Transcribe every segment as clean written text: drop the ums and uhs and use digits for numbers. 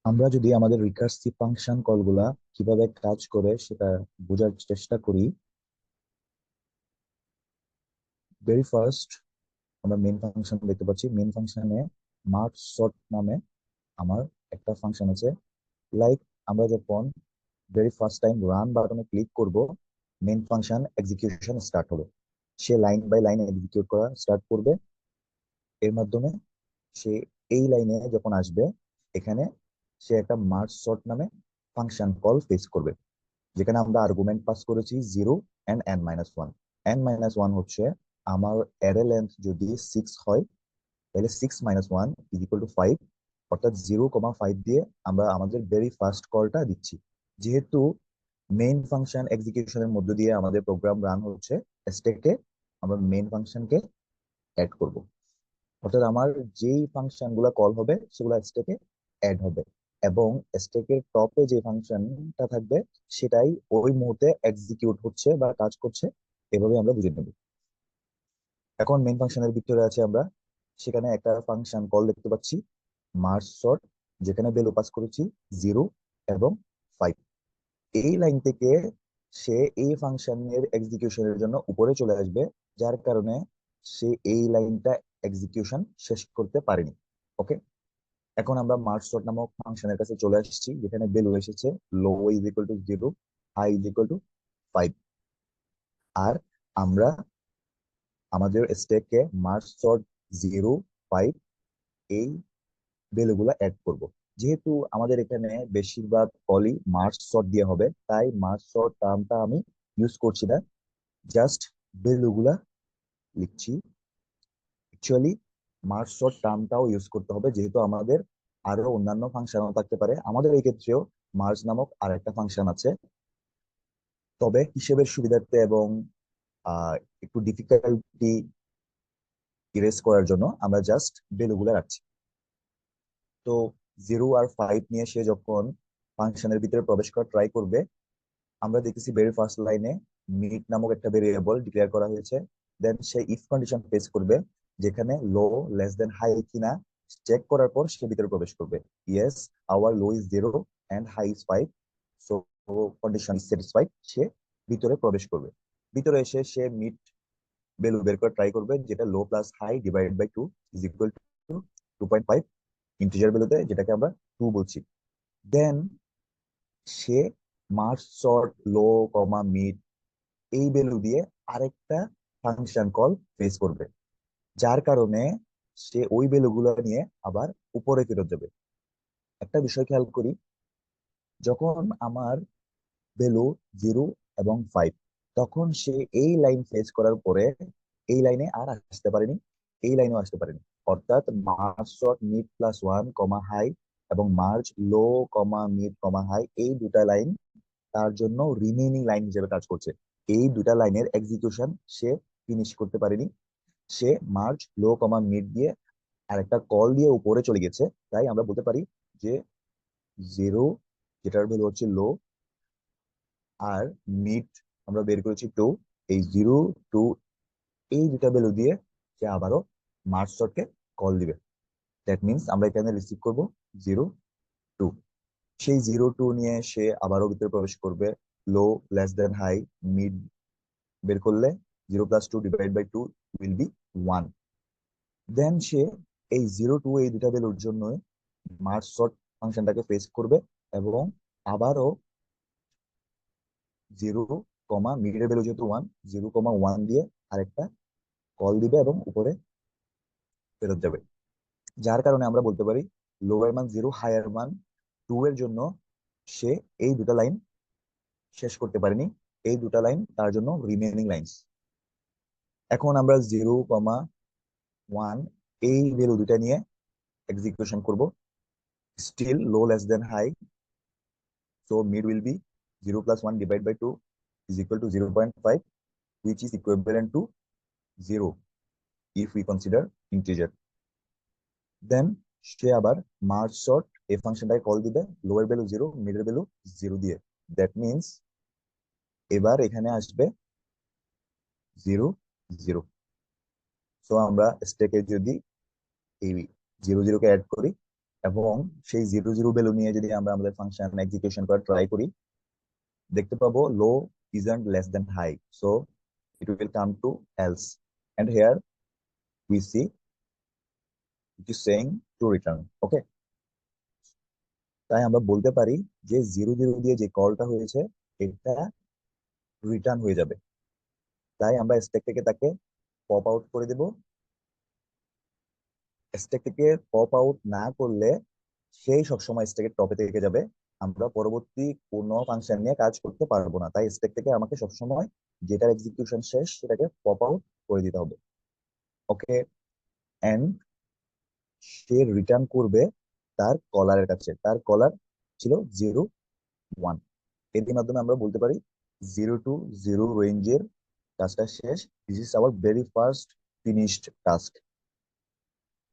আমরা যদি আমাদের রিকার্সিভ ফাংশন কলগুলা কিভাবে কাজ করে সেটা বোঝার চেষ্টা করি। ভেরি ফার্স্ট আমরা মেইন ফাংশন দেখতে পাচ্ছি। মেইন ফাংশনে মার্জ সর্ট নামে আমার একটা ফাংশন আছে। লাইক আমরা যখন ভেরি ফার্স্ট টাইম রান বাটনে ক্লিক করব, মেইন ফাংশন এক্সিকিউশন স্টার্ট হবে। সে লাইন বাই লাইন এক্সিকিউট করা স্টার্ট করবে। এর মাধ্যমে সে এই লাইনে যখন আসবে, এখানে সে একটা মার্জ সর্ট নামে ফাংশন কল ফেস করবে, যেখানে আমরা আর্গুমেন্ট পাস করেছি 0 and n-1। n-1 হচ্ছে আমার অ্যারে লেন্থ যদি 6 হয়, তাহলে 6 - 1 = 5, অর্থাৎ 0,5 দিয়ে আমরা আমাদের ভেরি ফার্স্ট কলটা দিচ্ছি। যেহেতু মেইন ফাংশন এক্সিকিউশনের মধ্য দিয়ে আমাদের প্রোগ্রাম রান হচ্ছে, স্ট্যাকে আমরা মেইন ফাংশনকে অ্যাড করব। অর্থাৎ আমার যেই ফাংশন গুলা কল হবে সেগুলো স্ট্যাকে অ্যাড হবে, এবং স্ট্যাকের টপে যে ফাংশনটা থাকবে সেটাই ওই মুহূর্তে এক্সিকিউট হচ্ছে বা কাজ করছে। এভাবে আমরা বুঝে নেব। এখন মেইন ফাংশনের ভিতরে আছে আমরা, সেখানে একটা ফাংশন কল দেখতে পাচ্ছি মার্জ সর্ট, যেখানে ভ্যালু পাস করেছি 0 এবং 5। এই লাইন থেকে সে এই ফাংশনের এক্সিকিউশনের জন্য উপরে চলে আসবে, যার কারণে সে এই লাইনটা এক্সিকিউশন শেষ করতে পারেনি। ওকে, এখন আমরা মার্জ সর্ট নামক ফাংশনের কাছে চলে আসছি, যেখানে ভ্যালু এসেছে লো = 0, হাই = 5। আর আমরা আমাদের স্ট্যাকে মার্জ সর্ট 0, 5 এই ভ্যালুগুলো অ্যাড করব। যেহেতু আমাদের এখানে বেশিরভাগ কলই মার্জ সর্ট দিয়ে হবে, তাই মার্জ সর্ট টার্মটা আমি ইউজ করছি না, জাস্ট ভ্যালুগুলা লিখছি। অ্যাকচুয়ালি মার্জ সর্ট টার্মটাও ইউজ করতে হবে, যেহেতু আমাদের আরো অন্যান্য ফাংশনও থাকতে পারে। আমাদের এই ক্ষেত্রেও মার্জ নামক আর একটা ফাংশন আছে, তবে হিসেবের সুবিধার্থে এবং একটু ডিফিকাল্টি ইরেজ করার জন্য আমরা জাস্ট ভ্যালুগুলা রাখছি। তো 0 আর 5 নিয়ে সে যখন ফাংশনের ভিতরে প্রবেশ করা ট্রাই করবে, আমরা দেখতেছি ভেরি ফার্স্ট লাইনে মিট নামক একটা ভেরিয়েবল ডিক্লেয়ার করা হয়েছে। দেন সে ইফ কন্ডিশন ফেস করবে, যেখানে লো লেস দেন হাই কিনা চেক করার পর সে ভিতরে প্রবেশ করবে। Yes, our low is 0 and high is 5, so condition is satisfied. সে ভিতরে প্রবেশ করবে। ভিতরে এসে সে মিট ভ্যালু বের করে ট্রাই করবে, যেটা low plus high divide by 2 is equal to 2.5, integer ভ্যালুতে, যেটাকে আমরা 2 বলছি। দেন সে মার্জ সর্ট লো, মিড এই ভ্যালু দিয়ে আরেকটা ফাংশন কল ফেস করবে, যার কারণে সে ওই ভ্যালুগুলো নিয়ে আবার উপরে ফেরত যাবে। একটা বিষয় খেয়াল করি, যখন আমার ভ্যালু 0 এবং 5, তখন সে এই লাইন ফেস করার পরে এই লাইনে আর আসতে পারেনি, এই লাইনেও আসতে পারেনি। অর্থাৎ মার্জ শর্ট মিড+1, হাই এবং মার্জ লো, মিড, হাই এই দুটা লাইন তার জন্য রিমেইনিং লাইন হিসেবে কাজ করছে। এই দুটা লাইনের এক্সিকিউশন সে ফিনিশ করতে পারেনি। সে মার্জ লো, মিড দিয়ে আরেকটা কল দিয়ে উপরে চলে গেছে। তাই আমরা বলতে পারি যে 0, যেটার ভ্যালু হচ্ছে লো, আর মিড আমরা বের করেছি 2, এই 0, 2 এই দুটা ভ্যালু দিয়ে সে আবারও মার্জ শর্টকে কল দিবে। দ্যাট মিনস আমরা এখানে রিসিভ করব 0, 2। সেই 0, 2 নিয়ে সে আবারও ভিতরে প্রবেশ করবে। লো লেস দেন হাই, মিড বের করলে 0 + 2 ডিভাইড বাই 2 উইল বি 1। দেন সে এই 0, 2 এই দুটা ভ্যালুর জন্য মার্জ শর্ট ফাংশনটাকে ফেস করবে, এবং আবারও 0, মিডের ভ্যালু যেহেতু 1, 0,1 দিয়ে আরেকটা কল দিবে এবং উপরে ফেরত যাবে। যার কারণে আমরা বলতে পারি লো এর মান 0, হাই এর মান 2 এর জন্য সে এই দুটা লাইন শেষ করতে পারেনি। এই দুটা লাইন তার জন্য রিমেইনিং লাইনস। এখন আমরা 0,1 এই ভ্যালু দুটা নিয়ে এক্সিকিউশন করব। Still low less then high, so mid will be 0 + 1 divided by 2 is equal to 0.5, which is equivalent to 0 if we consider integer. Then সে আবার মার্জ শর্ট এই ফাংশনটাকে কল দিবে লোয়ার ভ্যালু 0, মিডের ভ্যালু 0 দিয়ে। That means এবার এখানে আসবে 0, 0। So আমরা স্ট্যাকে যদি এই 0, 0 কে অ্যাড করি, এবং সেই 0 0 ভ্যালু নিয়ে যদি আমরা আমাদের ফাংশন এক্সিকিউশন করা ট্রাই করি, দেখতে পাবো লো isn't less than high, so it will come to else, and here we see it is saying to return. Okay, তাই আমরা বলতে পারি যে 0 0 দিয়ে যে কলটা হয়েছে এটা রিটার্ন হয়ে যাবে। তাই আমরা স্ট্যাক থেকে তাকে পপ আউট করে দেব। স্ট্যাক থেকে পপ আউট না করলে সেই সবসময় স্ট্যাকের টপে থেকে যাবে, আমরা পরবর্তী কোনো ফাংশন নিয়ে কাজ করতে পারবো না। তাই স্ট্যাক থেকে আমাকে সবসময় যেটার এক্সিকিউশন শেষ সেটাকে পপ আউট করে দিতে হবে। ওকে, এন্ড সে রিটার্ন করবে তার কলারের কাছে। তার কলার ছিল 0 1। এর মাধ্যমে আমরা বলতে পারি 0 to 0 রেঞ্জের কাজটা শেষ। This is hour very first finished task.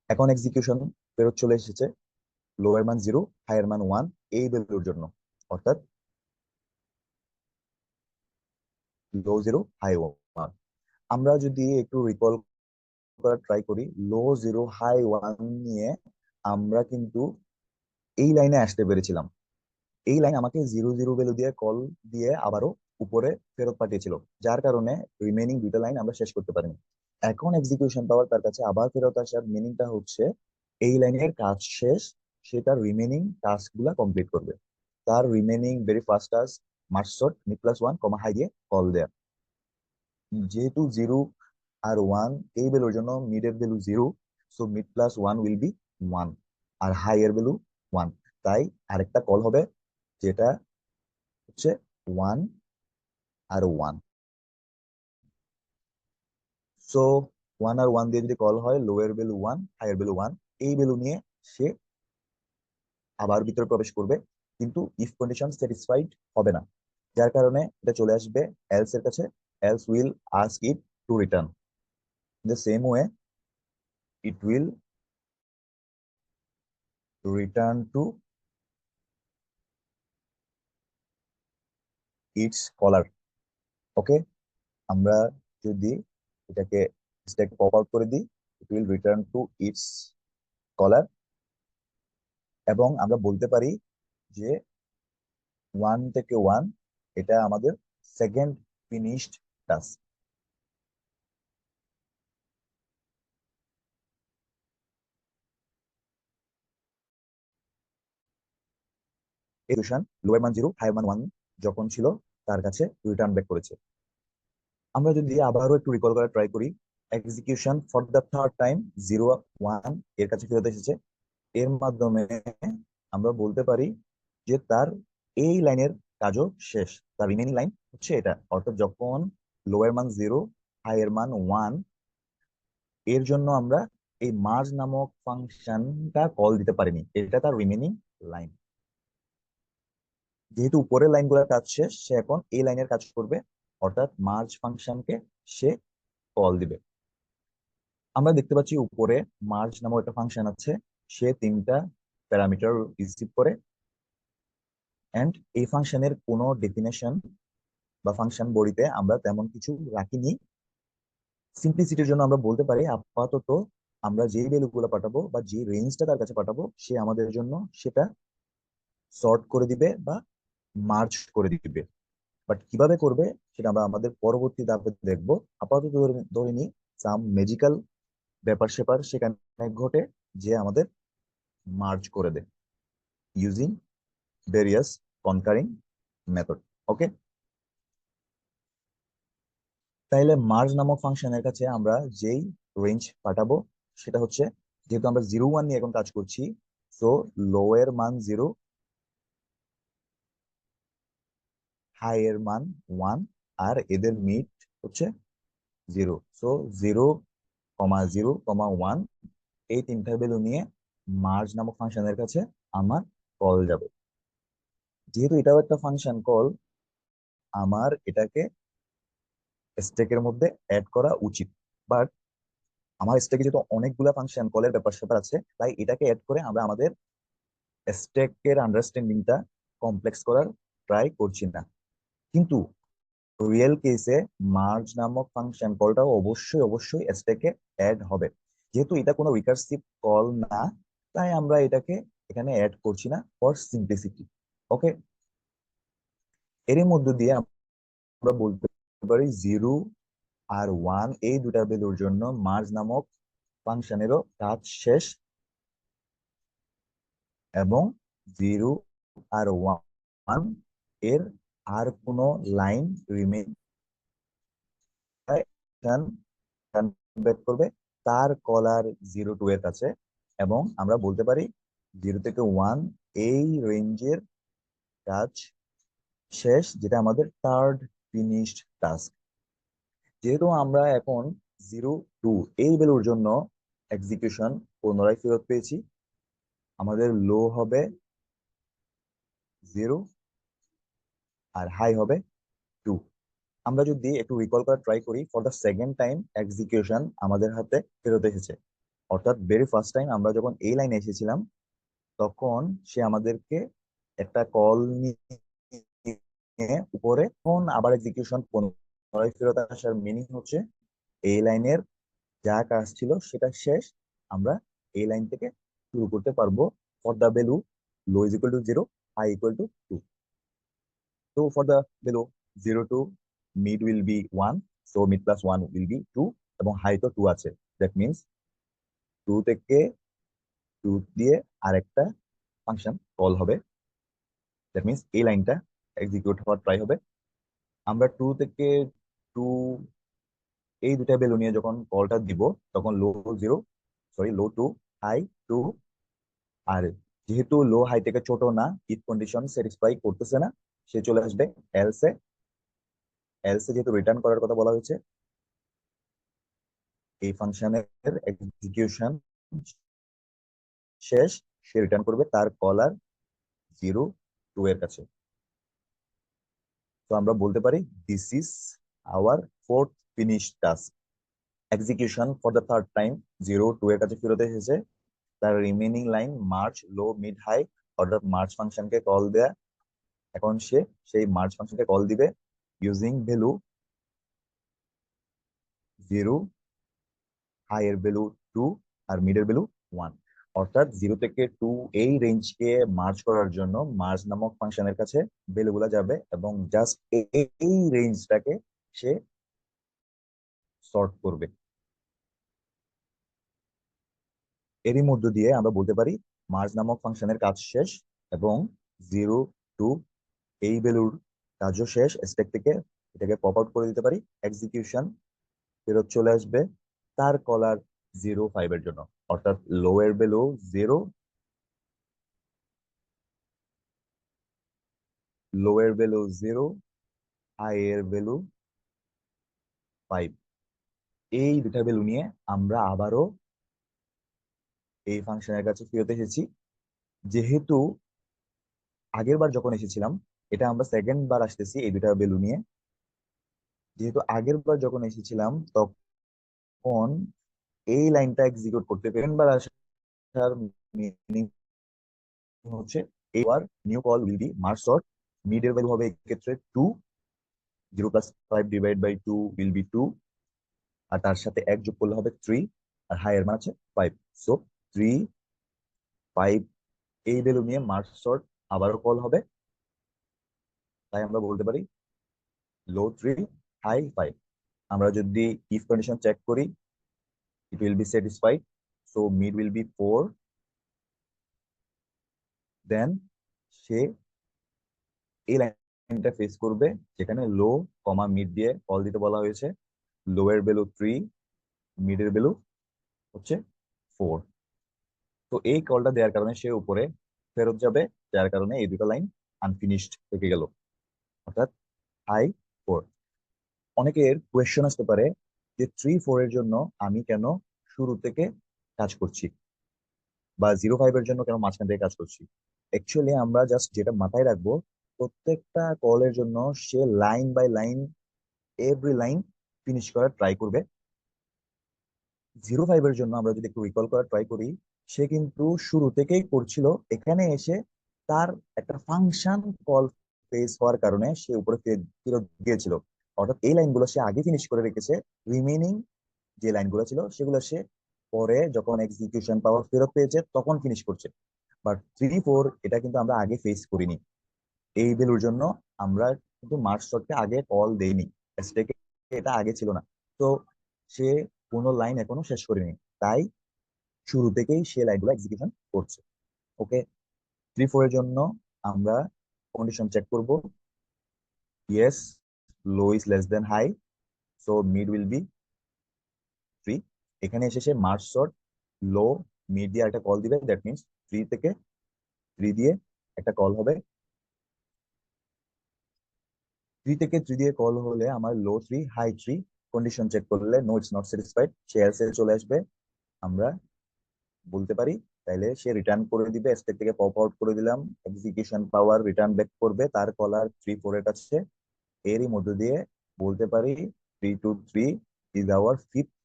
এখন এক্সিকিউশন ফেরত চলে এসেছে লোয়ার মান 0 হায়ার মান 1 এই ভ্যালুর জন্য, অর্থাৎ লো 0 হাই 1। আমরা যদি একটু রিকল করার ট্রাই করি, লো 0 হাই 1 নিয়ে আমরা কিন্তু এই লাইনে আসতে পেরেছিলাম। এই লাইন আমাকে 0 0 ভ্যালু দিয়ে কল দিয়ে আবারও উপরে ফেরত পাঠিয়েছিল, যার কারণে রিমেনিং দুইটা লাইন আমরা শেষ করতে পারিনি। এখন এক্সিকিউশন পাওয়ার তার কাছে আবার ফেরত আসার মিনিংটা হচ্ছে এই লাইনের কাজ শেষ, সে তার রিমেনিং টাস্ক গুলা কমপ্লিট করবে। তার remaining very first task merge sort mid plus 1 কমা হাই দিয়ে কল দেয়া। যেহেতু 0 আর 1 এই ভ্যালুর জন্য মিড এর value 0, so mid plus 1 will be 1, আর হাই এর ভ্যালু 1। তাই আরেকটা কল হবে যেটা হচ্ছে 1 আর 1। সো 1 আর 1 দিয়ে যদি কল হয়, লোয়ের ভ্যালু 1 হাইয়ের ভ্যালু 1, এই ভ্যালু নিয়ে সে আবার ভিতরে প্রবেশ করবে, কিন্তু ইফ কন্ডিশন স্যাটিসফাইড হবে না, যার কারণে এটা চলে আসবে এলস এর কাছে। Else will ask it to return. In the same way it will return to its caller. Okay, আমরা যদি এটাকে স্ট্যাক পপ আউট করে দিই, it will return to its caller, এবং আমরা বলতে পারি যে 1 থেকে 1 এটা আমাদের second finished task. Execution lower মান 0 হায়ার মান 1 যখন ছিল তার কাছে রিটার্ন ব্যাক করেছে। আমরা যদি আবারও একটু রিকল করার ট্রাই করি, execution for the third time 0 1 এর কাছে ফেরত এসেছে। এর মাধ্যমে আমরা বলতে পারি যে তার এই লাইনের কাজও শেষ, তার রিমেনিং লাইন হচ্ছে এটা। অর্থাৎ যখন লোয়ার মান 0 হাইয়ের মান 1, এর জন্য আমরা এই মার্জ নামক ফাংশনটা কল দিতে পারিনি, এটা তার রিমেনিং লাইন। যেহেতু উপরের লাইনগুলোর কাজ শেষ, সে এখন এই লাইনের কাজ করবে, অর্থাৎ মার্জ ফাংশনকে সে কল দিবে। আমরা দেখতে পাচ্ছি উপরে মার্জ নামক একটা ফাংশন আছে, সে 3টা প্যারামিটার রিসিভ করে, এন্ড এই ফাংশনের কোনো ডেফিনেশন বা ফাংশন বডিতে আমরা তেমন কিছু রাখিনি। সিম্পলিসিটির জন্য আমরা বলতে পারি আপাতত আমরা যে ভ্যালুগুলো পাঠাবো বা যে রেঞ্জটা তার কাছে পাঠাবো, সে আমাদের জন্য সেটা সর্ট করে দিবে বা মার্জ করে দিবে। বাট কিভাবে করবে সেটা আমরা আমাদের পরবর্তী ধাপে দেখবো। আপাতত ধরে নিই সাম ম্যাজিক্যাল ব্যাপার স্যাপার সেখানে ঘটে যে আমাদের মার্জ করে দেয় ইউজিং ভেরিয়াস কনকারিং মেথড। ওকে, তাইলে মার্জ নামক ফাংশনের কাছে আমরা যেই রেঞ্জ পাঠাবো সেটা হচ্ছে, যেহেতু আমরা 0 1 নিয়ে এখন কাজ করছি, সো লো এর মান 0 হাই এর মান 1 আর এদের মিড হচ্ছে 0, সো 0 0 1 এই তিনটা ভ্যালু নিয়ে মার্জ নামক ফাংশনের কাছে আমার কল যাবে। যেহেতু এটাও একটা ফাংশন কল, আমার এটাকে স্ট্যাকের মধ্যে অ্যাড করা উচিত, বাট আমার স্ট্যাকে যেহেতু অনেকগুলা ফাংশন কলের ব্যাপার স্যাপার আছে, তাই এটাকে অ্যাড করে আমরা আমাদের স্ট্যাকের আন্ডারস্ট্যান্ডিংটা কমপ্লেক্স করার ট্রাই করছি না। কিন্তু রিয়েল কেসে মার্জ নামক ফাংশন কলটাও অবশ্যই অবশ্যই স্ট্যাকে অ্যাড হবে। যেহেতু এটা কোনো রিকার্সিভ কল না, তাই আমরা এটাকে এখানে অ্যাড করছি না ফর সিম্পলিসিটি। ওকে, এরই মধ্য দিয়ে আমরা বলতে পারি 0 আর 1 এই দুটা ভ্যালুর জন্য মার্জ নামক ফাংশনেরও কাজ শেষ, এবং 0 আর 1 এর আর কোনো লাইন রিমেইন কনভার্ট করবে তার কলার 0 টু এর কাছে, এবং আমরা বলতে পারি 0 থেকে 1 এই রেঞ্জের কাজ শেষ, যেটা আমাদের থার্ড ফিনিশড টাস্ক। যেহেতু আমরা এখন 0 টু এই ভ্যালুর জন্য এক্সিকিউশন পুনরায় ফেরত পেয়েছি, আমাদের লো হবে 0 আর হাই হবে 2। আমরা যদি একটু রিকল করা ট্রাই করি, for the second time execution আমাদের হাতে ফেরত এসেছে। অর্থাৎ ভেরি ফার্স্ট টাইম আমরা যখন এই লাইনে এসেছিলাম, তখন সে আমাদেরকে একটা কল নিয়ে উপরে, তখন আবার এক্সিকিউশন পুনরায় ফেরত আসার মিনিং হচ্ছে এই লাইনের যা কাজ ছিল সেটা শেষ, আমরা এই লাইন থেকে শুরু করতে পারবো for the value low is equal to 0, high equal to 2। তো for the value 0 to mid will be 1, so mid plus 1 will be 2, এবং হাই তো 2 আছে, দ্যাট মিনস 2 থেকে 2 দিয়ে আরেকটা ফাংশন কল হবে, দ্যাট মিনস এই লাইনটা এক্সিকিউট হওয়ার ট্রাই হবে। আমরা 2 থেকে 2 এই দুটা ভ্যালু নিয়ে যখন কলটা দিব, তখন লো 2 হাই 2, আর যেহেতু লো হাই থেকে ছোট না, ইফ কন্ডিশন স্যাটিসফাই করতেছে না, সে চলে আসবে এলসে। এলসে যেহেতু রিটার্ন করার কথা বলা হয়েছে, এই ফাংশনের এক্সিকিউশন শেষ, সে রিটার্ন করবে তার কলার 0 টু এর কাছে। তো আমরা বলতে পারি this is our fourth finish task. Execution for the third time 0 two এর কাছে ফেরত এসেছে, তার remaining line merge low mid high, অর্থাৎ মার্চ ফাংশনকে কল দেয়া। এখন সে সেই মার্চ ফাংশনকে কল দিবে ইউজিং ভ্যালু 0, হাই এর ভ্যালু 2, আর মিড এর ভ্যালু 1। অর্থাৎ 0 থেকে 2 এই রেঞ্জকে মার্জ করার জন্য মার্জ নামক ফাংশনের কাছে ভ্যালুগুলো যাবে, এবং জাস্ট এই রেঞ্জটাকে সে সর্ট করবে। এরই মধ্য দিয়ে আমরা বলতে পারি মার্জ নামক ফাংশনের কাজ শেষ, এবং 0 টু এই ভ্যালুর কাজও শেষ। স্ট্যাক থেকে এটাকে পপ আউট করে দিতে পারি, এক্সিকিউশন ফেরত চলে আসবে তার কলার 0 5 এর জন্য। অর্থাৎ লো এর ভ্যালু 0, লো এর ভ্যালু 0, হাই এর ভ্যালু 5। এই দুটা ভ্যালু নিয়ে আমরা আবারও এই ফাংশনের কাছে ফেরত এসেছি। যেহেতু আগের বার যখন এসেছিলাম, এটা আমরা সেকেন্ড বার আসতেছি এই দুটা ভ্যালু নিয়ে, যেহেতু আগের বার যখন এসেছিলাম তখন এই লাইনটা এক্সিকিউট করতে সেকেন্ড বার আসার মিনিং হচ্ছে এবার new call will be merge short. Mid এর ভ্যালু হবে এক্ষেত্রে 2, 0 + 5 ডিভাইড বাই 2 উইল বি 2, আর তার সাথে 1 যোগ করলে হবে 3, আর হাই এর মান আছে 5, সো 3 5 এই ভ্যালু নিয়ে মার্জ শর্ট আবারও কল হবে। তাই আমরা বলতে পারি লো 3, হাই 5। আমরা যদি ইফ কন্ডিশন চেক করি, it will be satisfied, so mid will be 4, then সে এই লাইনটা ফেস করবে যেখানে লো কমা মিড দিয়ে কল দিতে বলা হয়েছে। লো এর ভ্যালু 3, মিড এর ভ্যালু হচ্ছে 4। তো এই কলটা দেওয়ার কারণে সে উপরে ফেরত যাবে, যার কারণে এই দুটো লাইন আনফিনিশড থেকে গেল, অর্থাৎ হাই 4। অনেকের কোয়েশ্চেন আসতে পারে যে 3 4 এর জন্য আমি কেন শুরু থেকে কাজ করছি, বা 0 5 এর জন্য কেন মাঝখান থেকে কাজ করছি। অ্যাকচুয়ালি আমরা জাস্ট যেটা মাথায় রাখবো, প্রত্যেকটা কলের জন্য সে line by line, every line finish করার ট্রাই করবে। 0 5 এর জন্য আমরা যদি একটু রিকল করার ট্রাই করি, সে কিন্তু শুরু থেকেই করছিল, এখানে এসে তার একটা ফাংশন কল ফেস হওয়ার কারণে সে উপরে ফেরত গিয়েছিল। অর্থাৎ এই লাইনগুলো সে আগে ফিনিশ করে রেখেছে, রিমেইনিং যে লাইনগুলো ছিল সেগুলো সে পরে যখন এক্সিকিউশন পাওয়ার ফেরত পেয়েছে তখন ফিনিশ করছে। বাট 3 4 এটা কিন্তু আমরা আগে ফেস করিনি। এই ভ্যালুর জন্য আমরা কিন্তু মার্জ সর্টকে আগে কল দেইনি, স্ট্যাকে এটা আগে ছিল না। তো সে কোনো লাইন এখনো শেষ করেনি, তাই শুরু থেকেই সে লাইনগুলো এক্সিকিউশন করছে। ওকে, 3 4 এর জন্য আমরা কন্ডিশন চেক করব। Yes, low is less then high, so mid will be 3। এখানে এসে সে মার্জ শর্ট লো মিড দিয়ে একটা কল দিবে, দ্যাট মিনস 3 থেকে 3 দিয়ে একটা কল হবে। 3 থেকে 3 দিয়ে কল হলে আমার লো 3 হাই 3, কন্ডিশন চেক করলে নো ইটস নট স্যাটিসফাইড, সে এলসে চলে আসবে। আমরা বলতে পারি তাইলে সে রিটার্ন করে দিবে, স্টেক থেকে পপ আউট করে দিলাম, এক্সিকিউশন পাওয়ার রিটার্ন ব্যাক করবে তার কলার 3 4 এর কাছে। এরই মধ্যে দিয়ে বলতে পারি 3 2 3 is our fifth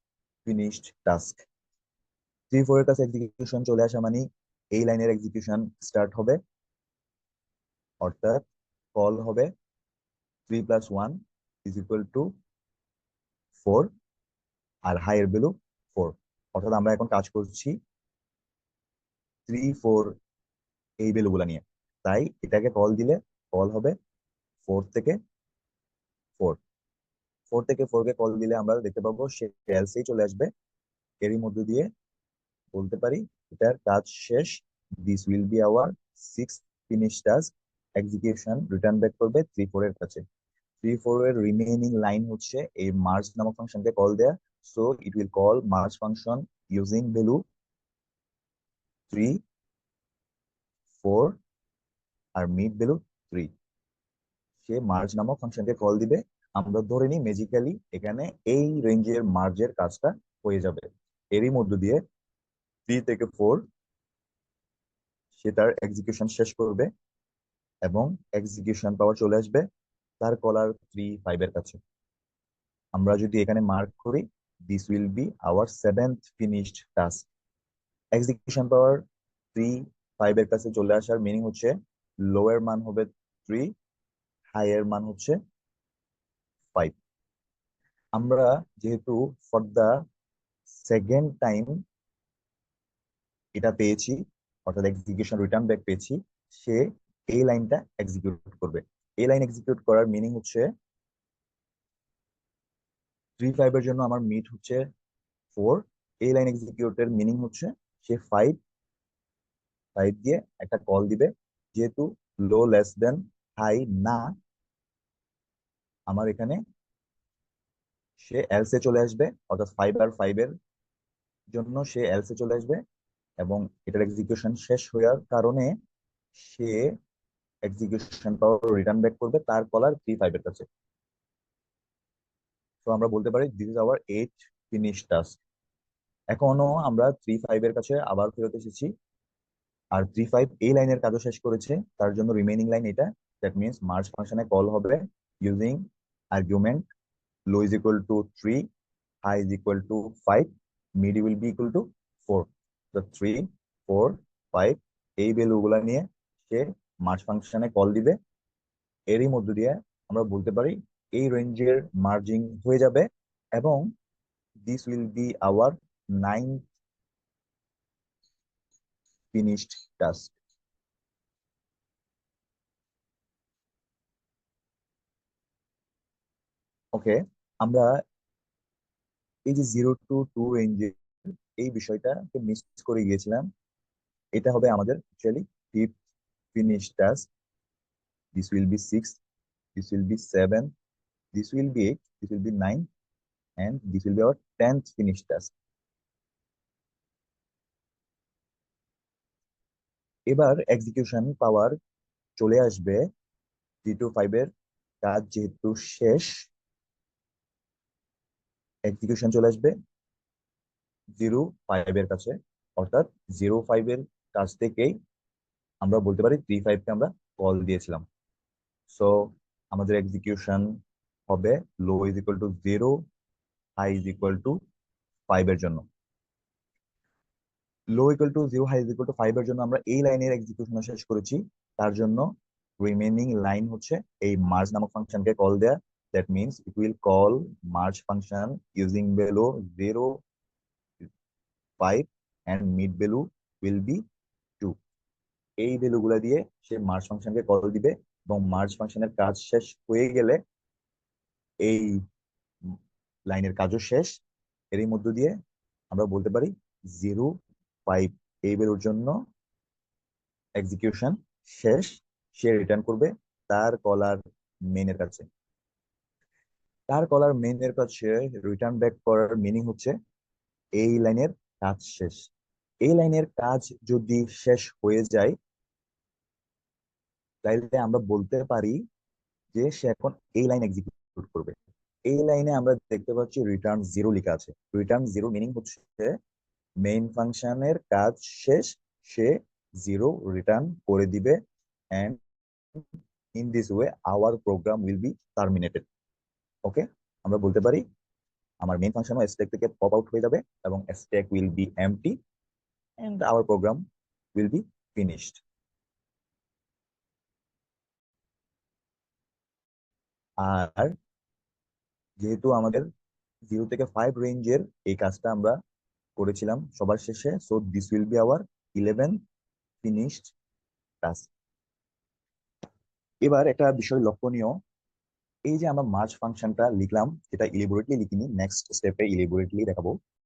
finished task. 3 4 এর কাছে এক্সিকিউশন চলে আসা মানে এই লাইনের এক্সিকিউশন স্টার্ট হবে, অর্থাৎ কল হবে 3 + 1 = 4, আর হাইয়ের ভ্যালু 4। অর্থাৎ আমরা এখন কাজ করছি 3 4 এই ভ্যালুগুলা নিয়ে, তাই এটাকে কল দিলে কল হবে 4 থেকে 4। 4 থেকে 4 কে কল দিলে আমরা দেখতে পাবো সে এলসেই চলে আসবে। এরই মধ্যে দিয়ে বলতে পারি এটার কাজ শেষ, this will be hour six finish task. Execution return back করবে 3 4 এর কাছে। 3 4 এর রিমেইনিং লাইন হচ্ছে এই মার্জ নামক ফাংশনকে কল দেয়া। So it will call merge function using value 3 4 আর মিড ভ্যালু 3। সে মার্জ নামক ফাংশনকে কল দিবে। আমরা ধরে নিই ম্যাজিক্যালি এখানে এই রেঞ্জের মার্জের কাজটা হয়ে যাবে। এরই মধ্য দিয়ে 3 থেকে 4 সে তার এক্সিকিউশন শেষ করবে এবং এক্সিকিউশন পাওয়ার চলে আসবে তার কলার 3 5 এর কাছে। আমরা যদি এখানে মার্ক করি, this will be our seventh finished task. Execution power 3 5 এর কাছে চলে আসার মিনিং হচ্ছে লো এর মান হবে 3, হাই এর মান হচ্ছে 5। আমরা যেহেতু ফর দা সেকেন্ড টাইম এটা পেয়েছি, অর্থাৎ এক্সিকিউশন রিটার্ন ব্যাক পেয়েছি, সে এই লাইনটা এক্সিকিউট করবে। এই লাইন এক্সিকিউট করার মিনিং হচ্ছে 3 5 এর জন্য আমার মিড হচ্ছে 4। এই লাইন এক্সিকিউটের মিনিং হচ্ছে সে 5 5 দিয়ে একটা কল দিবে। যেহেতু লো লেস দেন হাই না, আমার এখানে সে এলসে চলে আসবে, অর্থাৎ 5 আর 5 এর জন্য সে এলসে চলে আসবে এবং এটার এক্সিকিউশন শেষ হওয়ার কারণে সে এক্সিকিউশন পাওয়ার রিটার্ন ব্যাক করবে তার কলার 3 5 এর কাছে। তো আমরা বলতে পারি this is hour 8 finish task. এখনো আমরা 3 5 এর কাছে আবার ফেরত এসেছি, আর 3 5 এই লাইনের কাজও শেষ করেছে, তার জন্য রিমেইনিং লাইন এটা। দ্যাট মিনস মার্জ ফাংশনে কল হবে using argument low is equal to 3, high is equal to 5, mid will be equal to 4। তো 3 4 5 এই ভ্যালুগুলা নিয়ে সে মার্জ ফাংশনে কল দিবে। এরই মধ্য দিয়ে আমরা বলতে পারি এই রেঞ্জের মার্জিং হয়ে যাবে এবং this will be our 9th finished task. Okay, আমরা এই যে 0 to 2 রেঞ্জের এই বিষয়টাকে মিস করে গিয়েছিলাম। এটা হবে আমাদের actually fifth finish task. This will B 6, this will B 7, this will B 8, this will B 9, and this will be our 10th finish task. এবার এক্সিকিউশন পাওয়ার চলে আসবে 3 to 5 এর কাজ যেহেতু শেষ, এক্সিকিউশন চলে আসবে 0 5 এর কাছে। অর্থাৎ 0 5 এর কাছ থেকেই আমরা বলতে পারি 3 5 কে আমরা কল দিয়েছিলাম। সো আমাদের এক্সিকিউশন হবে low is equal to 0, high is equal to 5 এর জন্য। Low equal to 0, high is equal to 5 এর জন্য আমরা এই লাইনের এক্সিকিউশন শেষ করেছি। তার জন্য রিমেইনিং লাইন হচ্ছে এই মার্জ নামক ফাংশনকে কল দেয়া। That means it will call merge function using value 0 5 and mid value will be 2. এই ভ্যালুগুলা দিয়ে সে মার্জ ফাংশনকে কল দিবে, এবং মার্জ ফাংশনের কাজ শেষ হয়ে গেলে এই লাইনের কাজও শেষ। এরই মধ্য দিয়ে আমরা বলতে পারি 0, 5 এই ভ্যালুর জন্য এক্সিকিউশন শেষ। সে রিটার্ন করবে তার কলার মেইনের কাছে। তার কলার মেইনের কাছে রিটার্ন ব্যাক করার মিনিং হচ্ছে এই লাইনের কাজ শেষ। এই লাইনের কাজ যদি শেষ হয়ে যায়, তাইলে আমরা বলতে পারি যে সে এখন এই লাইন এক্সিকিউট করবে। এই লাইনে আমরা দেখতে পাচ্ছি রিটার্ন 0 লেখা আছে। রিটার্ন 0 মিনিং হচ্ছে মেইন ফাংশনের কাজ শেষ, সে 0 রিটার্ন করে দিবে, and in this way our program will be terminated. Okay, আমরা বলতে পারি আমার মেইন ফাংশনও স্ট্যাক থেকে পপ আউট হয়ে যাবে এবং stack will be empty and our program will be finished. আর যেহেতু আমাদের 0 থেকে 5 রেঞ্জের এই কাজটা আমরা করেছিলাম সবার শেষে, so this will be hour 11 finished task. এবার একটা বিষয় লক্ষণীয়, এই যে আমরা মার্জ ফাংশনটা লিখলাম, এটা ইলিবোরেটলি লিখিনি, নেক্সট স্টেপে ইলিবোরেটলি দেখাবো।